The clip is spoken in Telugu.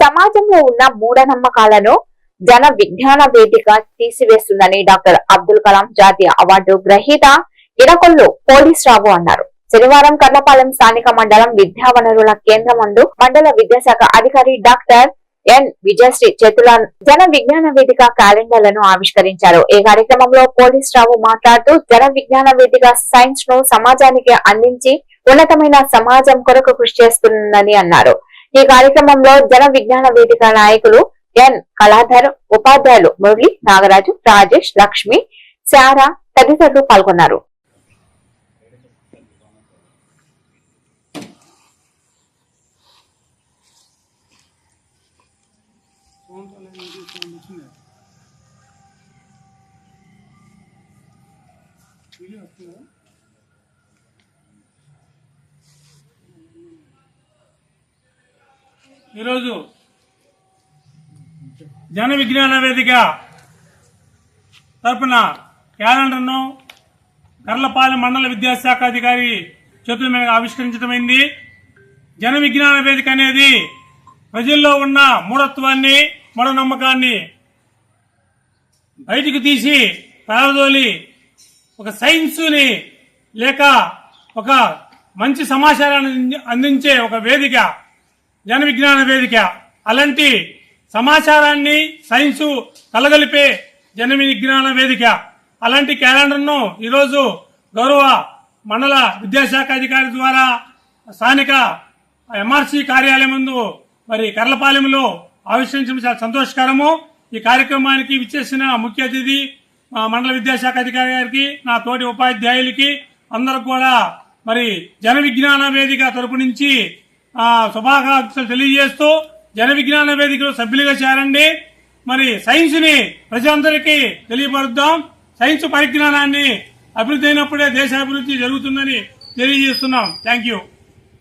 సమాజంలో ఉన్న మూఢనమ్మకాలను జన విజ్ఞాన వేదిక తీసివేస్తుందని డాక్టర్ అబ్దుల్ కలాం జాతీయ అవార్డు గ్రహీత ఇడకొల్లు పోలీస్ రావు అన్నారు. శనివారం కర్లపాలెం స్థానిక మండలం విద్యా వనరుల కేంద్రం నందు మండల విద్యాశాఖ అధికారి డాక్టర్ ఎన్ విజయశ్రీ చేతుల జన విజ్ఞాన వేదిక క్యాలెండర్లను ఆవిష్కరించారు. ఈ కార్యక్రమంలో పోలీస్ రావు మాట్లాడుతూ జన విజ్ఞాన వేదిక సైన్స్ ను సమాజానికి అందించి ఉన్నతమైన సమాజం కొరకు కృషి చేస్తుందని అన్నారు. ఈ కార్యక్రమంలో జన విజ్ఞాన వేదిక నాయకులు ఎన్ కళాధర్, ఉపాధ్యాయులు మురళి, నాగరాజు, రాజేష్, లక్ష్మి, శారా తదితరులు పాల్గొన్నారు. ఈరోజు జన విజ్ఞాన వేదిక తరపున క్యాలెండర్ను కర్లపాలెం మండల విద్యాశాఖ అధికారి చేతుల మీద ఆవిష్కరించడమైంది. జన విజ్ఞాన వేదిక అనేది ప్రజల్లో ఉన్న మూఢత్వాన్ని, మూఢనమ్మకాన్ని బయటికి తీసి పారదోలి ఒక సైన్స్ని లేక ఒక మంచి సమాచారాన్ని అందించే ఒక వేదిక జన విజ్ఞాన వేదిక. అలాంటి సమాచారాన్ని సైన్సు కలగలిపే జన విజ్ఞాన వేదిక. అలాంటి క్యాలెండర్ను ఈరోజు గౌరవ మండల విద్యాశాఖ అధికారి ద్వారా స్థానిక ఎంఆర్సీ కార్యాలయం ముందు మరి కర్లపాలెంలో ఆవిష్కరించడం చాలా సంతోషకరము. ఈ కార్యక్రమానికి విచ్చేసిన ముఖ్య అతిథి మండల విద్యాశాఖ అధికారి గారికి, నా తోటి ఉపాధ్యాయులకి అందరూ కూడా మరి జన విజ్ఞాన వేదిక తరపు నుంచి శుభాకాంక్షలు తెలియజేస్తూ జన విజ్ఞాన వేదికలో సభ్యులుగా చేరండి. మరి సైన్స్ ని ప్రజలందరికీ తెలియపరుద్దాం. సైన్స్ పరిజ్ఞానాన్ని అభివృద్ధి అయినప్పుడే దేశాభివృద్ధి జరుగుతుందని తెలియజేస్తున్నాం. Thank you.